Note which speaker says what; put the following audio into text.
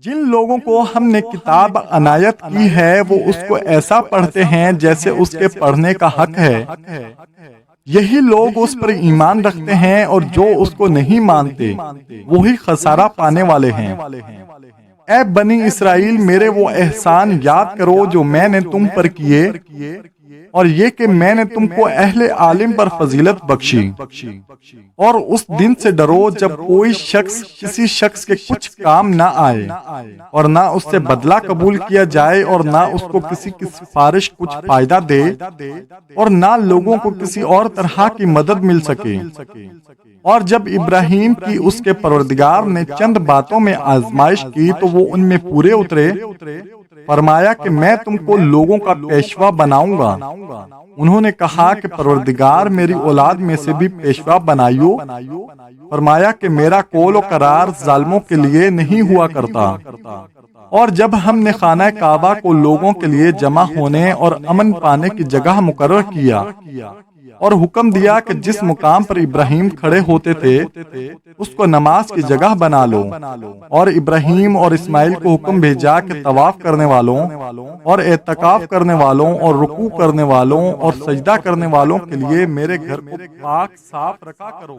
Speaker 1: جن لوگوں کو ہم نے کتاب عنایت کی ہے وہ اس کو ایسا پڑھتے ہیں جیسے اس کے پڑھنے کا حق ہے۔ یہی لوگ اس پر ایمان رکھتے ہیں اور جو اس کو نہیں مانتے وہی خسارہ پانے والے ہیں۔ اے بنی اسرائیل، میرے وہ احسان یاد کرو جو میں نے تم پر کیے، اور یہ کہ میں نے تم کو اہل عالم پر فضیلت بخشی۔ اور اس دن سے ڈرو جب کوئی شخص کسی شخص کے کچھ کام نہ آئے اور نہ اس سے بدلہ قبول کیا جائے اور نہ اس کو کسی کی سفارش کچھ فائدہ دے اور نہ لوگوں کو کسی اور طرح کی مدد مل سکے۔ اور جب ابراہیم کی اس کے پروردگار نے چند باتوں میں آزمائش کی تو وہ ان میں پورے اترے۔ فرمایا کہ میں تم کو لوگوں کا پیشوا بناؤں گا۔ انہوں نے کہا کہ پروردگار میری اولاد میں سے بھی پیشوا بنائیو۔ فرمایا کہ میرا قول و قرار ظالموں کے لیے نہیں ہوا کرتا۔ اور جب ہم نے خانہ کعبہ کو لوگوں کے لیے جمع ہونے اور امن پانے کی جگہ مقرر کیا اور حکم دیا کہ جس مقام پر ابراہیم کھڑے ہوتے تھے اس کو نماز کی جگہ بنا لو، اور ابراہیم اور اسماعیل کو حکم بھیجا کہ طواف کرنے والوں اور اعتکاف کرنے والوں اور رکوع کرنے والوں اور سجدہ کرنے والوں کے لیے میرے گھر کو پاک صاف رکھا کرو۔